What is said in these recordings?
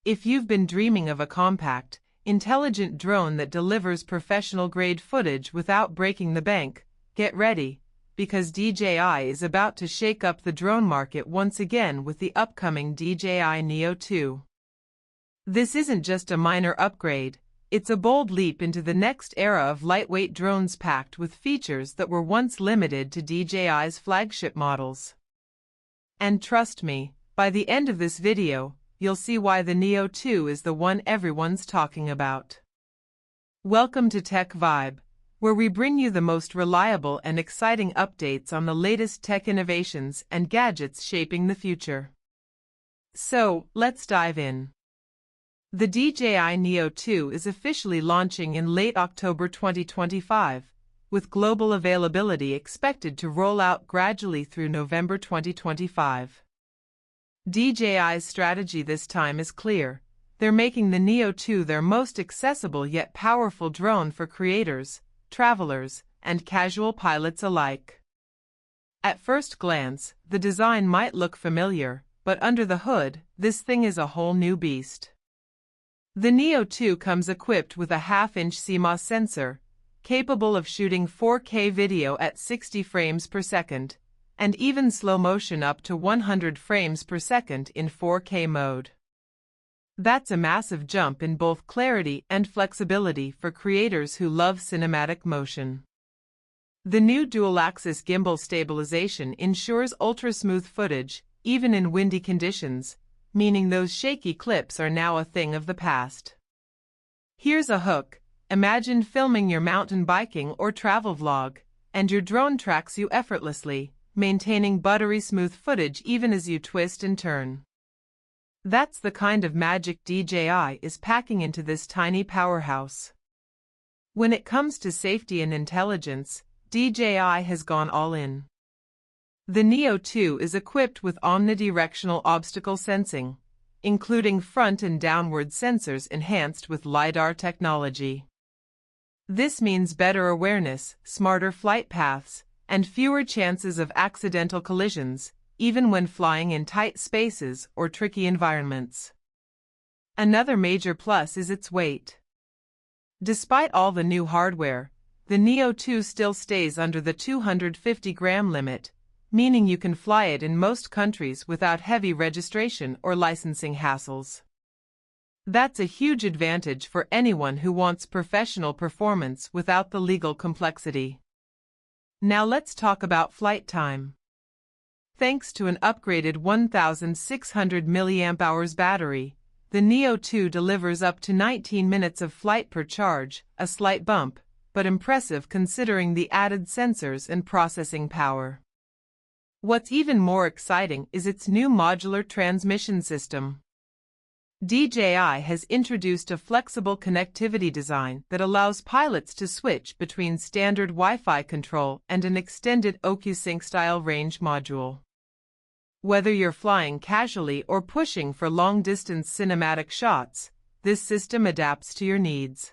If you've been dreaming of a compact, intelligent drone that delivers professional-grade footage without breaking the bank, get ready, because DJI is about to shake up the drone market once again with the upcoming DJI Neo 2. This isn't just a minor upgrade, it's a bold leap into the next era of lightweight drones packed with features that were once limited to DJI's flagship models. And trust me, by the end of this video, you'll see why the Neo 2 is the one everyone's talking about. Welcome to Tech Vibe, where we bring you the most reliable and exciting updates on the latest tech innovations and gadgets shaping the future. So, let's dive in. The DJI Neo 2 is officially launching in late October 2025, with global availability expected to roll out gradually through November 2025. DJI's strategy this time is clear. They're making the Neo 2 their most accessible yet powerful drone for creators, travelers, and casual pilots alike. At first glance, the design might look familiar, but under the hood, this thing is a whole new beast. The Neo 2 comes equipped with a half-inch CMOS sensor, capable of shooting 4K video at 60 frames per second, and even slow motion up to 100 frames per second in 4K mode. That's a massive jump in both clarity and flexibility for creators who love cinematic motion. The new dual-axis gimbal stabilization ensures ultra-smooth footage, even in windy conditions, meaning those shaky clips are now a thing of the past. Here's a hook. Imagine filming your mountain biking or travel vlog, and your drone tracks you effortlessly, maintaining buttery-smooth footage even as you twist and turn. That's the kind of magic DJI is packing into this tiny powerhouse. When it comes to safety and intelligence, DJI has gone all in. The Neo 2 is equipped with omnidirectional obstacle sensing, including front and downward sensors enhanced with LiDAR technology. This means better awareness, smarter flight paths, and fewer chances of accidental collisions, even when flying in tight spaces or tricky environments. Another major plus is its weight. Despite all the new hardware, the Neo 2 still stays under the 250-gram limit, meaning you can fly it in most countries without heavy registration or licensing hassles. That's a huge advantage for anyone who wants professional performance without the legal complexity. Now let's talk about flight time. Thanks to an upgraded 1,600 mAh battery, the Neo 2 delivers up to 19 minutes of flight per charge, a slight bump, but impressive considering the added sensors and processing power. What's even more exciting is its new modular transmission system. DJI has introduced a flexible connectivity design that allows pilots to switch between standard Wi-Fi control and an extended OcuSync-style range module. Whether you're flying casually or pushing for long-distance cinematic shots, this system adapts to your needs.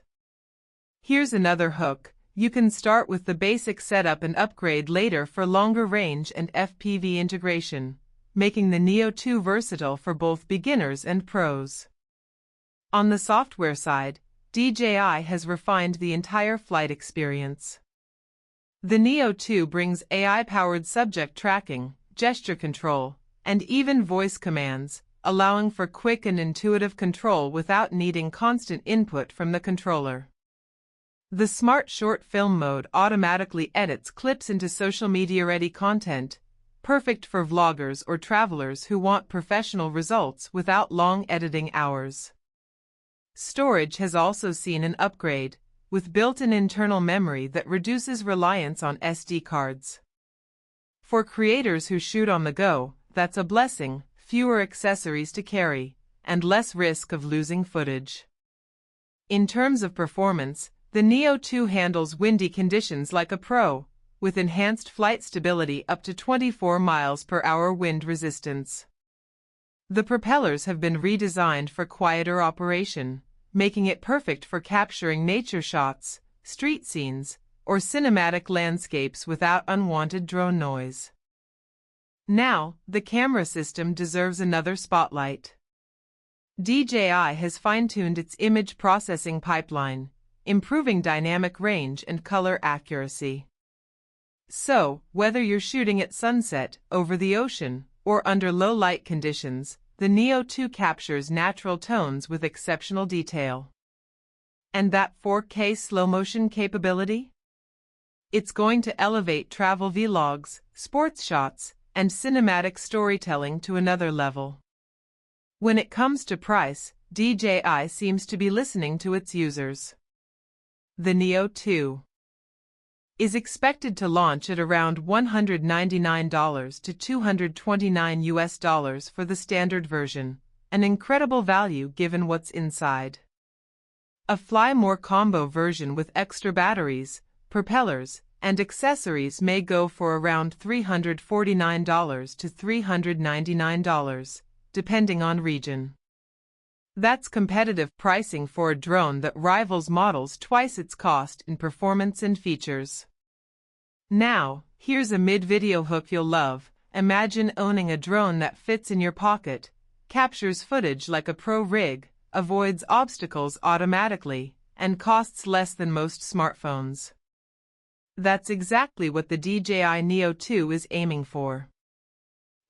Here's another hook. You can start with the basic setup and upgrade later for longer range and FPV integration, making the Neo 2 versatile for both beginners and pros. On the software side, DJI has refined the entire flight experience. The Neo 2 brings AI-powered subject tracking, gesture control, and even voice commands, allowing for quick and intuitive control without needing constant input from the controller. The Smart Short Film mode automatically edits clips into social media-ready content, perfect for vloggers or travelers who want professional results without long editing hours. Storage has also seen an upgrade, with built-in internal memory that reduces reliance on SD cards. For creators who shoot on the go, that's a blessing, fewer accessories to carry, and less risk of losing footage. In terms of performance, the Neo 2 handles windy conditions like a pro, with enhanced flight stability up to 24 miles per hour wind resistance. The propellers have been redesigned for quieter operation, making it perfect for capturing nature shots, street scenes, or cinematic landscapes without unwanted drone noise. Now, the camera system deserves another spotlight. DJI has fine-tuned its image processing pipeline, improving dynamic range and color accuracy. So, whether you're shooting at sunset, over the ocean, or under low light conditions, the Neo 2 captures natural tones with exceptional detail. And that 4K slow-motion capability? It's going to elevate travel vlogs, sports shots, and cinematic storytelling to another level. When it comes to price, DJI seems to be listening to its users. The Neo 2 is expected to launch at around $199 to $229 for the standard version, an incredible value given what's inside. A Fly More combo version with extra batteries, propellers, and accessories may go for around $349 to $399, depending on region. That's competitive pricing for a drone that rivals models twice its cost in performance and features. Now, here's a mid-video hook you'll love. Imagine owning a drone that fits in your pocket, captures footage like a pro rig, avoids obstacles automatically, and costs less than most smartphones. That's exactly what the DJI Neo 2 is aiming for.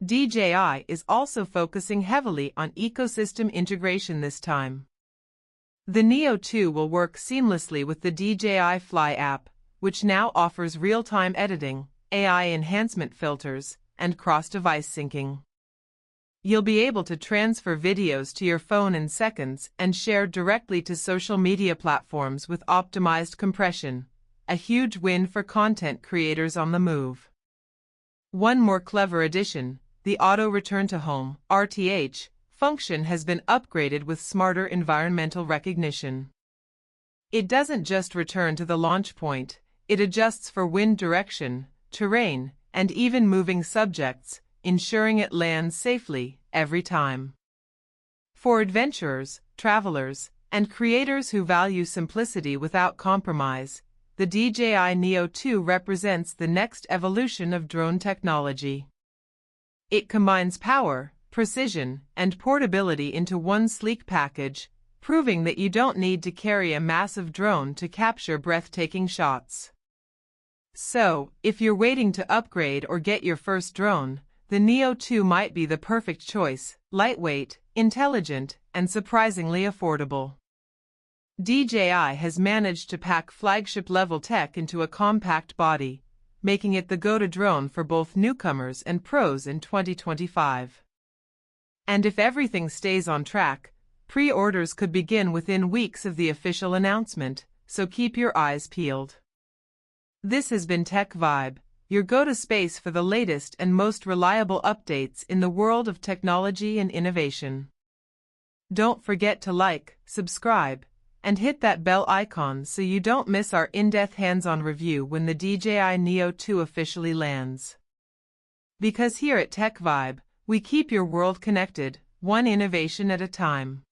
DJI is also focusing heavily on ecosystem integration this time. The Neo 2 will work seamlessly with the DJI Fly app, which now offers real-time editing, AI enhancement filters, and cross-device syncing. You'll be able to transfer videos to your phone in seconds and share directly to social media platforms with optimized compression, a huge win for content creators on the move. One more clever addition, the Auto Return to Home (RTH) function has been upgraded with smarter environmental recognition. It doesn't just return to the launch point, it adjusts for wind direction, terrain, and even moving subjects, ensuring it lands safely every time. For adventurers, travelers, and creators who value simplicity without compromise, the DJI Neo 2 represents the next evolution of drone technology. It combines power, precision, and portability into one sleek package, proving that you don't need to carry a massive drone to capture breathtaking shots. So, if you're waiting to upgrade or get your first drone, the Neo 2 might be the perfect choice: lightweight, intelligent, and surprisingly affordable. DJI has managed to pack flagship-level tech into a compact body, making it the go-to drone for both newcomers and pros in 2025. And if everything stays on track, pre-orders could begin within weeks of the official announcement, so keep your eyes peeled. This has been Tech Vibe, your go-to space for the latest and most reliable updates in the world of technology and innovation. Don't forget to like, subscribe, and hit that bell icon so you don't miss our in-depth hands-on review when the DJI Neo 2 officially lands. Because here at Tech Vibe, we keep your world connected, one innovation at a time.